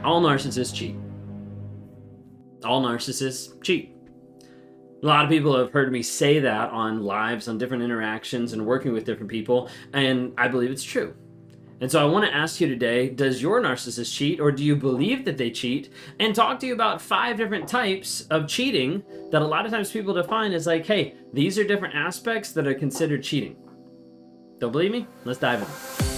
All narcissists cheat. All narcissists cheat. A lot of people have heard me say that on lives, on different interactions, and working with different people, and I believe it's true. And so I want to ask you today, does your narcissist cheat, or do you believe that they cheat? And talk to you about 5 different types of cheating that a lot of times people define as like, hey, these are different aspects that are considered cheating. Don't believe me? Let's dive in.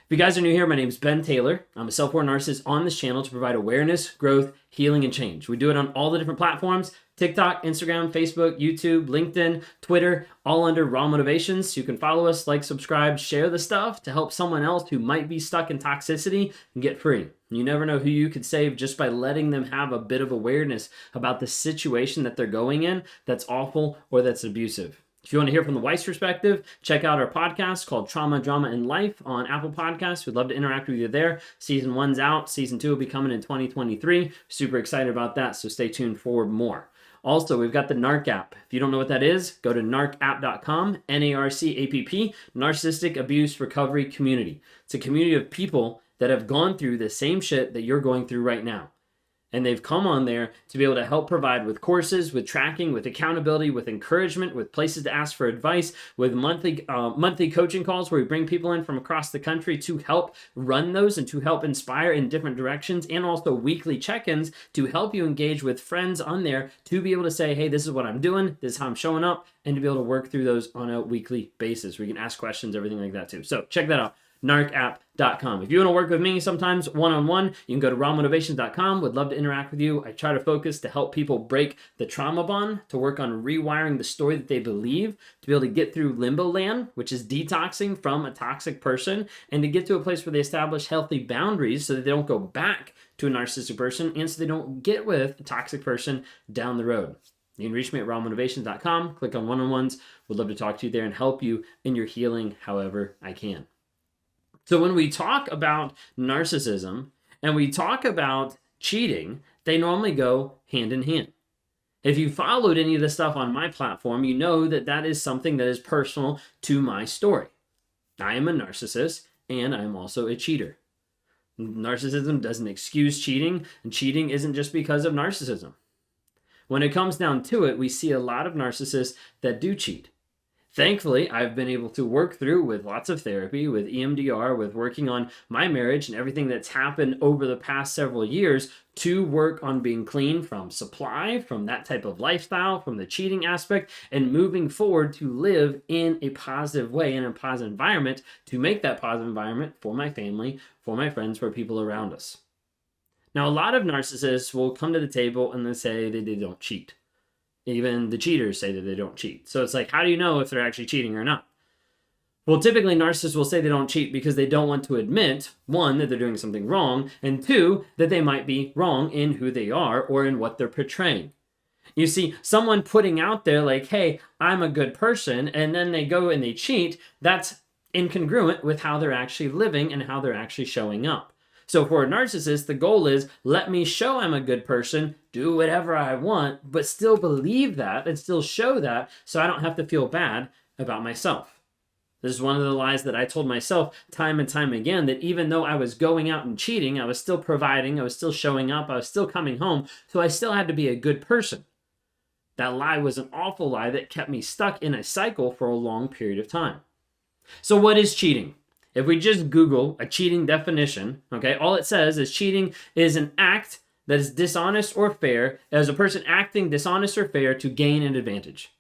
If you guys are new here, my name is Ben Taylor. I'm a self-aware narcissist on this channel to provide awareness, growth, healing, and change. We do it on all the different platforms: TikTok, Instagram, Facebook, YouTube, LinkedIn, Twitter, all under Raw Motivations. You can follow us, like, subscribe, share the stuff to help someone else who might be stuck in toxicity and get free. You never know who you could save just by letting them have a bit of awareness about the situation that they're going in that's awful or that's abusive. If you want to hear from the wife's perspective, check out our podcast called Trauma, Drama, and Life on Apple Podcasts. We'd love to interact with you there. Season 1's out. Season 2 will be coming in 2023. Super excited about that, so stay tuned for more. Also, we've got the NARC app. If you don't know what that is, go to narcapp.com, NARCAPP, Narcissistic Abuse Recovery Community. It's a community of people that have gone through the same shit that you're going through right now. And they've come on there to be able to help provide with courses, with tracking, with accountability, with encouragement, with places to ask for advice, with monthly coaching calls where we bring people in from across the country to help run those and to help inspire in different directions, and also weekly check-ins to help you engage with friends on there to be able to say, hey, this is what I'm doing, this is how I'm showing up, and to be able to work through those on a weekly basis where you can ask questions, everything like that too. So check that out. narcapp.com. If you want to work with me sometimes one-on-one, you can go to rawmotivations.com. Would love to interact with you. I try to focus to help people break the trauma bond, to work on rewiring the story that they believe, to be able to get through limbo land, which is detoxing from a toxic person, and to get to a place where they establish healthy boundaries so that they don't go back to a narcissistic person and so they don't get with a toxic person down the road. You can reach me at rawmotivations.com. Click on one-on-ones. Would love to talk to you there and help you in your healing however I can. So when we talk about narcissism and we talk about cheating, they normally go hand in hand. If you followed any of the stuff on my platform, you know that that is something that is personal to my story. I am a narcissist and I'm also a cheater. Narcissism doesn't excuse cheating, and cheating isn't just because of narcissism. When it comes down to it, we see a lot of narcissists that do cheat. Thankfully, I've been able to work through with lots of therapy, with EMDR, with working on my marriage and everything that's happened over the past several years to work on being clean from supply, from that type of lifestyle, from the cheating aspect, and moving forward to live in a positive way, in a positive environment, to make that positive environment for my family, for my friends, for people around us. Now, a lot of narcissists will come to the table and they say that they don't cheat. Even the cheaters say that they don't cheat. So it's like, how do you know if they're actually cheating or not? Well, typically narcissists will say they don't cheat because they don't want to admit, 1, that they're doing something wrong, and 2, that they might be wrong in who they are or in what they're portraying. You see, someone putting out there like, hey, I'm a good person, and then they go and they cheat, that's incongruent with how they're actually living and how they're actually showing up. So for a narcissist, the goal is, let me show I'm a good person, do whatever I want, but still believe that and still show that so I don't have to feel bad about myself. This is one of the lies that I told myself time and time again, that even though I was going out and cheating, I was still providing, I was still showing up, I was still coming home, so I still had to be a good person. That lie was an awful lie that kept me stuck in a cycle for a long period of time. So what is cheating? If we just Google a cheating definition, okay, all it says is cheating is an act that is dishonest or fair, as a person acting dishonest or fair to gain an advantage.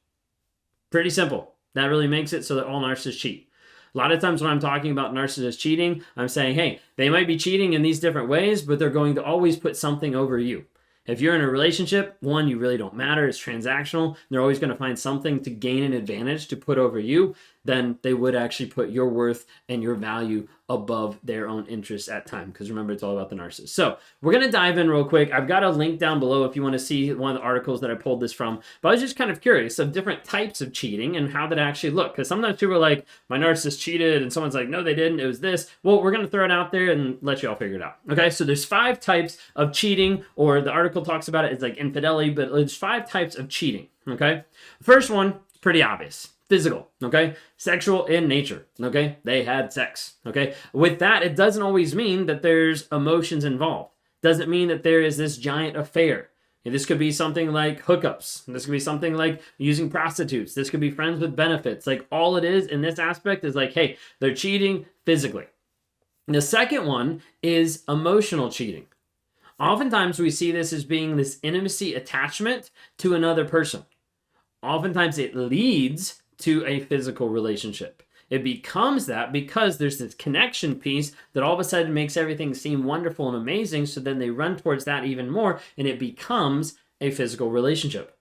Pretty simple. That really makes it so that all narcissists cheat. A lot of times when I'm talking about narcissists cheating, I'm saying, hey, they might be cheating in these different ways, but they're going to always put something over you. If you're in a relationship, 1, you really don't matter, it's transactional, they're always going to find something to gain an advantage to put over you, then they would actually put your worth and your value above their own interests at time. Because remember, it's all about the narcissist. So we're going to dive in real quick. I've got a link down below if you want to see one of the articles that I pulled this from. But I was just kind of curious of different types of cheating and how that actually look. Because sometimes people are like, my narcissist cheated, and someone's like, no, they didn't, it was this. Well, we're going to throw it out there and let you all figure it out. Okay, so there's 5 types of cheating, or the article talks about it, it's like infidelity, but there's 5 types of cheating. Okay, first one, pretty obvious. Physical, okay? Sexual in nature, okay? They had sex, okay? With that, it doesn't always mean that there's emotions involved. Doesn't mean that there is this giant affair. This could be something like hookups. This could be something like using prostitutes. This could be friends with benefits. Like, all it is in this aspect is like, hey, they're cheating physically. And the second one is emotional cheating. Oftentimes we see this as being this intimacy attachment to another person. Oftentimes it leads to a physical relationship. It becomes that because there's this connection piece that all of a sudden makes everything seem wonderful and amazing. So then they run towards that even more, and it becomes a physical relationship.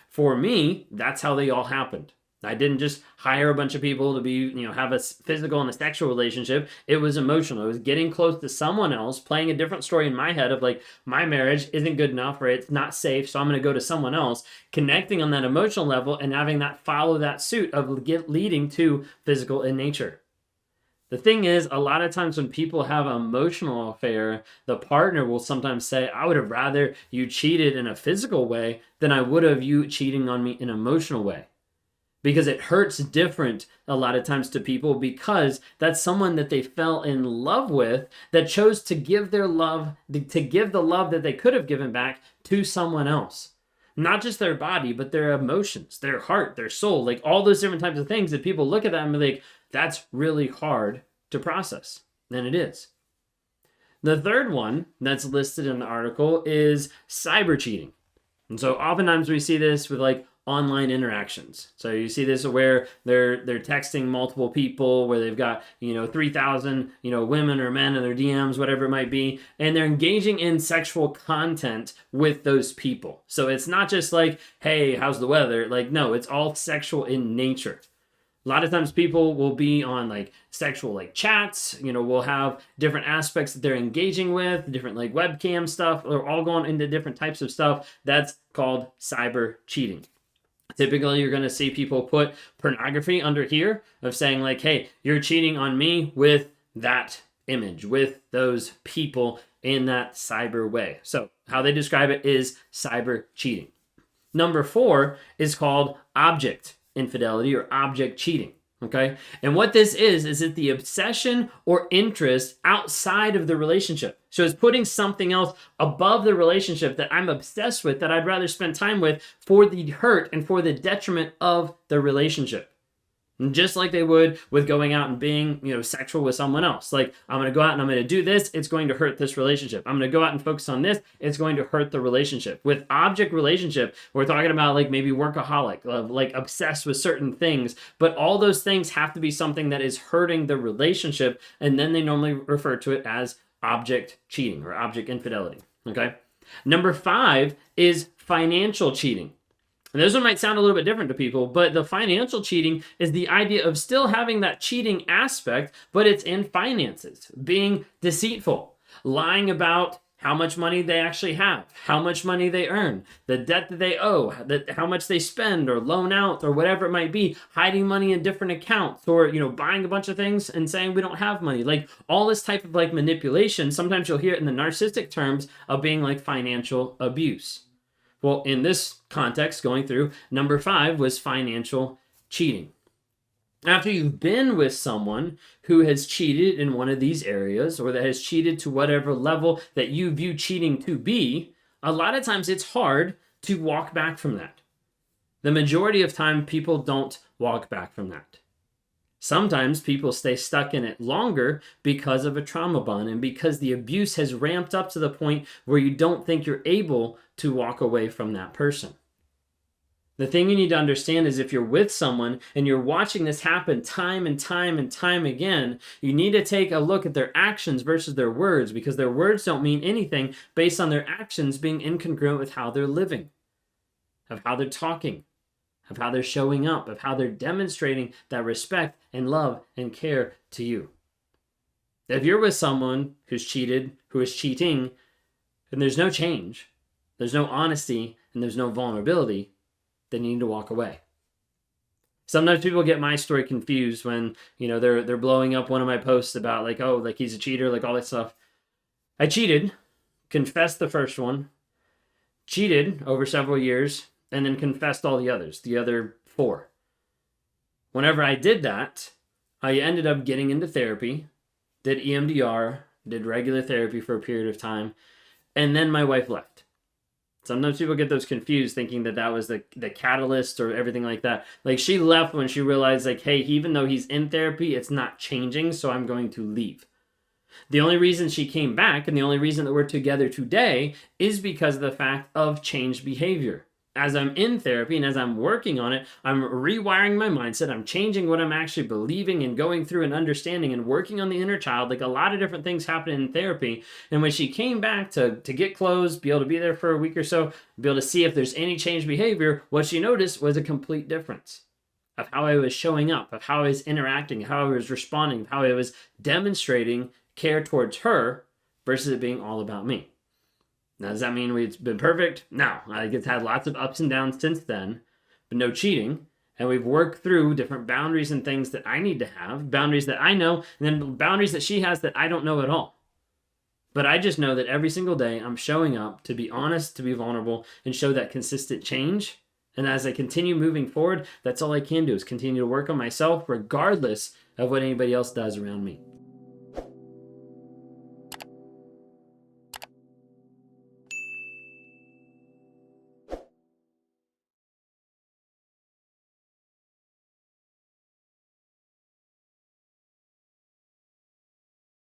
For me, that's how they all happened. I didn't just hire a bunch of people to be, have a physical and a sexual relationship. It was emotional. It was getting close to someone else, playing a different story in my head of like, my marriage isn't good enough, or it's not safe, so I'm going to go to someone else, connecting on that emotional level and having that follow that suit of leading to physical in nature. The thing is, a lot of times when people have an emotional affair, the partner will sometimes say, I would have rather you cheated in a physical way than I would have you cheating on me in an emotional way. Because it hurts different a lot of times to people, because that's someone that they fell in love with that chose to give their love, to give the love that they could have given back to someone else. Not just their body, but their emotions, their heart, their soul, like all those different types of things that people look at that and be like, that's really hard to process. And it is. The third one that's listed in the article is cyber cheating. And so oftentimes we see this with like online interactions. So you see this where they're texting multiple people, where they've got 3,000 women or men in their DMs, whatever it might be, and they're engaging in sexual content with those people. So it's not just like, hey, how's the weather? Like, no, it's all sexual in nature. A lot of times people will be on like sexual like chats, we'll have different aspects that they're engaging with, different like webcam stuff, or all going into different types of stuff. That's called cyber cheating. Typically, you're going to see people put pornography under here of saying like, hey, you're cheating on me with that image, with those people in that cyber way. So how they describe it is cyber cheating. Number 4 is called object infidelity or object cheating. Okay. And what this is it the obsession or interest outside of the relationship. So it's putting something else above the relationship that I'm obsessed with, that I'd rather spend time with for the hurt and for the detriment of the relationship. And just like they would with going out and being, sexual with someone else. Like, I'm going to go out and I'm going to do this. It's going to hurt this relationship. I'm going to go out and focus on this. It's going to hurt the relationship. With object relationship, we're talking about like maybe workaholic, like obsessed with certain things. But all those things have to be something that is hurting the relationship. And then they normally refer to it as object cheating or object infidelity. Okay. Number 5 is financial cheating. And this one might sound a little bit different to people, but the financial cheating is the idea of still having that cheating aspect, but it's in finances, being deceitful, lying about how much money they actually have, how much money they earn, the debt that they owe, how much they spend or loan out or whatever it might be, hiding money in different accounts, or, buying a bunch of things and saying we don't have money. Like all this type of like manipulation, sometimes you'll hear it in the narcissistic terms of being like financial abuse. Well, in this context, going through, number 5 was financial cheating. After you've been with someone who has cheated in one of these areas, or that has cheated to whatever level that you view cheating to be, a lot of times it's hard to walk back from that. The majority of time, people don't walk back from that. Sometimes people stay stuck in it longer because of a trauma bond and because the abuse has ramped up to the point where you don't think you're able to walk away from that person. The thing you need to understand is if you're with someone and you're watching this happen time and time and time again, you need to take a look at their actions versus their words, because their words don't mean anything based on their actions being incongruent with how they're living, of how they're talking, of how they're showing up, of how they're demonstrating that respect and love and care to you. If you're with someone who's cheated, who is cheating, and there's no change, there's no honesty, and there's no vulnerability, then you need to walk away. Sometimes people get my story confused when, they're blowing up one of my posts about like, oh, like he's a cheater, like all that stuff. I cheated, confessed the first one, cheated over several years, and then confessed all the others, the other 4. Whenever I did that, I ended up getting into therapy, did EMDR, did regular therapy for a period of time, and then my wife left. Sometimes people get those confused thinking that that was the catalyst or everything like that. Like, she left when she realized, like, hey, even though he's in therapy, it's not changing, so I'm going to leave. The only reason she came back and the only reason that we're together today is because of the fact of changed behavior. As I'm in therapy and as I'm working on it, I'm rewiring my mindset. I'm changing what I'm actually believing and going through and understanding and working on the inner child. Like, a lot of different things happen in therapy. And when she came back to get closed, be able to be there for a week or so, be able to see if there's any changed behavior, what she noticed was a complete difference of how I was showing up, of how I was interacting, how I was responding, how I was demonstrating care towards her versus it being all about me. Now, does that mean we've been perfect? No. It's had lots of ups and downs since then, but no cheating. And we've worked through different boundaries and things that I need to have, boundaries that I know, and then boundaries that she has that I don't know at all. But I just know that every single day I'm showing up to be honest, to be vulnerable, and show that consistent change. And as I continue moving forward, that's all I can do is continue to work on myself regardless of what anybody else does around me.